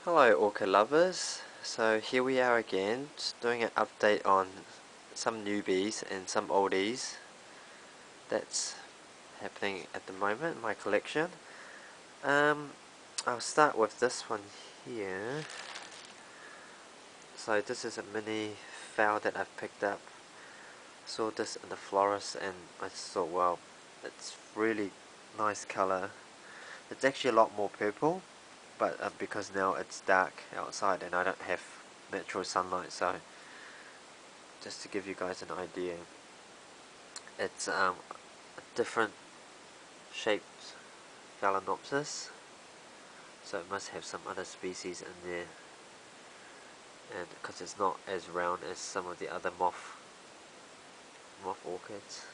Hello orchid lovers, so here we are again, just doing an update on some newbies and some oldies that's happening at the moment in my collection. I'll start with this one here. So this is a mini fowl that I've picked up. Saw this in the florist and I just thought, wow, it's really nice colour. It's actually a lot more purple, but because now it's dark outside and I don't have natural sunlight, so just to give you guys an idea, it's a different shaped Phalaenopsis, so it must have some other species in there, and because it's not as round as some of the other moth orchids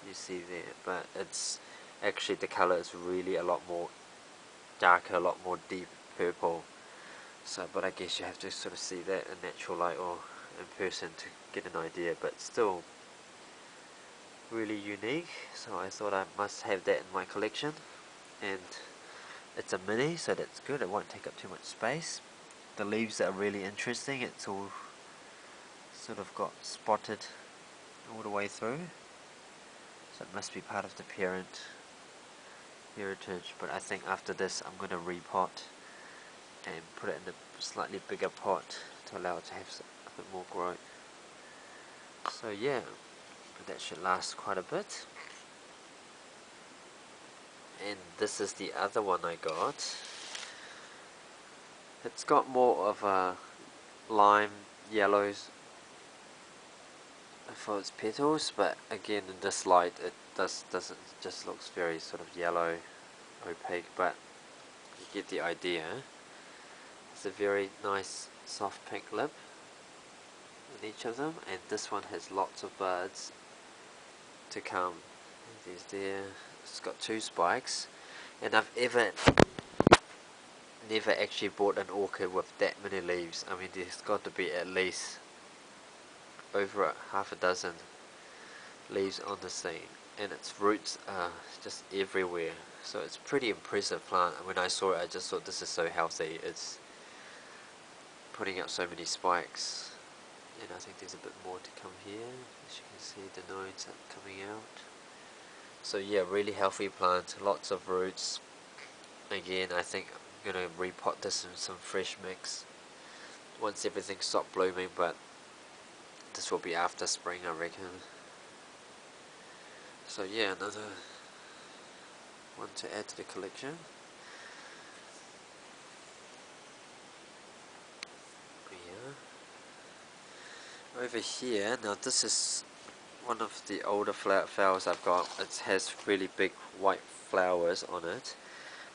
you see there, but it's actually, the colour is really a lot more darker, a lot more deep purple. So, but I guess you have to sort of see that in natural light or in person to get an idea, but still really unique. So I thought I must have that in my collection, and it's a mini, so that's good, it won't take up too much space. The leaves are really interesting, it's all sort of got spotted all the way through, so it must be part of the parent heritage. But I think after this I'm going to repot and put it in a slightly bigger pot to allow it to have a bit more growth. So yeah, that should last quite a bit. And this is the other one I got. It's got more of a lime yellows for its petals, but again in this light it doesn't just looks very sort of yellow, opaque, but you get the idea. It's a very nice soft pink lip in each of them, and this one has lots of buds to come. There's there. It's got 2 spikes, and I've never actually bought an orchid with that many leaves. I mean, there's got to be at least over half a dozen leaves on the scene, and its roots are just everywhere. So it's a pretty impressive plant. When I saw it, I just thought, this is so healthy. It's putting out so many spikes, and I think there's a bit more to come here. As you can see, the nodes are coming out. So yeah, really healthy plant, lots of roots. Again, I think I'm going to repot this in some fresh mix once everything stopped blooming, but this will be after spring, I reckon. So yeah, another one to add to the collection. Yeah. Over here, now this is one of the older flowers I've got. It has really big white flowers on it.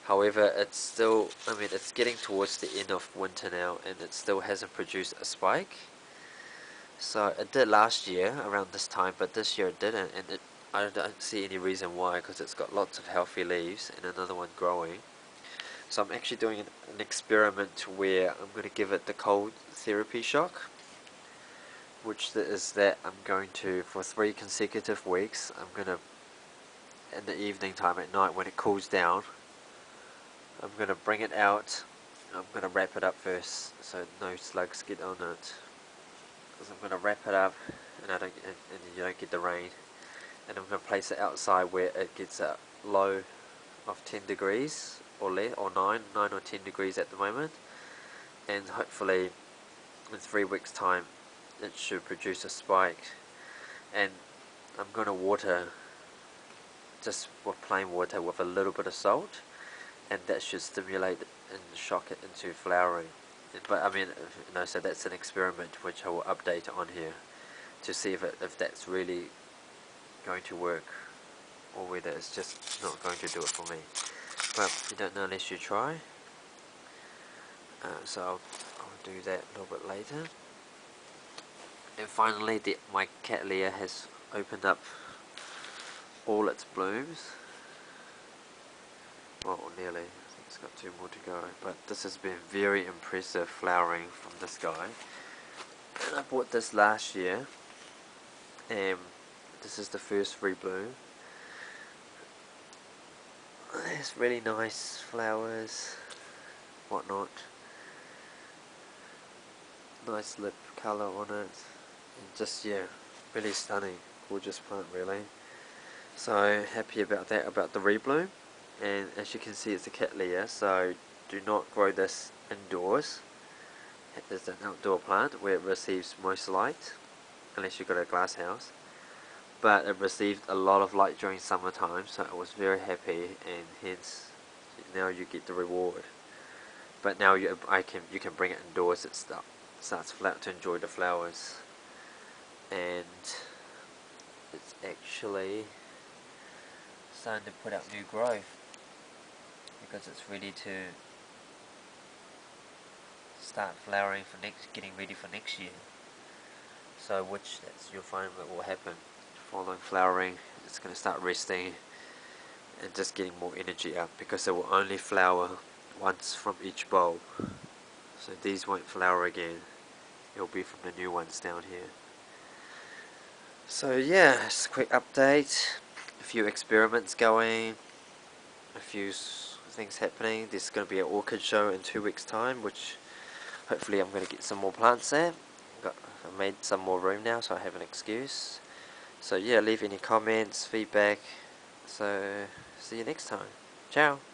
However, it's still, I mean, it's getting towards the end of winter now, and it still hasn't produced a spike. So it did last year around this time, but this year it didn't, and I don't see any reason why, because it's got lots of healthy leaves and another one growing. So I'm actually doing an experiment where I'm going to give it the cold therapy shock, which is that I'm going to, for 3 consecutive weeks, I'm going to, in the evening time at night when it cools down, I'm going to bring it out. I'm going to wrap it up first so no slugs get on it. Because I'm going to wrap it up and you don't get the rain. And I'm going to place it outside where it gets a low of 10 degrees or less, or 9 or 10 degrees at the moment. And hopefully in 3 weeks time it should produce a spike. And I'm going to water just with plain water with a little bit of salt, and that should stimulate and shock it into flowering. But I mean, so that's an experiment which I will update on here to see if that's really going to work, or whether it's just not going to do it for me. But you don't know unless you try. So I'll do that a little bit later. And finally, my Cattleya has opened up all its blooms. Well, nearly. I think it's got 2 more to go. But this has been very impressive flowering from this guy. And I bought this last year. And this is the first free bloom. It's really nice flowers, whatnot. Nice lip colour on it. And just, yeah, really stunning. Gorgeous plant, really. So happy about that, about the rebloom. And as you can see, it's a cattleya, so do not grow this indoors. It is an outdoor plant where it receives most light, unless you've got a glass house. But it received a lot of light during summertime, so I was very happy, and hence now you get the reward. But now you can bring it indoors. It starts to enjoy the flowers, and it's actually starting to put out new growth because it's ready to start flowering for getting ready for next year. So you'll find what will happen following flowering. It's going to start resting and just getting more energy out because it will only flower once from each bulb. So these won't flower again. It'll be from the new ones down here. So yeah, just a quick update. A few experiments going. A few things happening. There's going to be an orchid show in 2 weeks time, which hopefully I'm going to get some more plants there. I've made some more room now, so I have an excuse. So yeah, leave any comments, feedback. So see you next time. Ciao.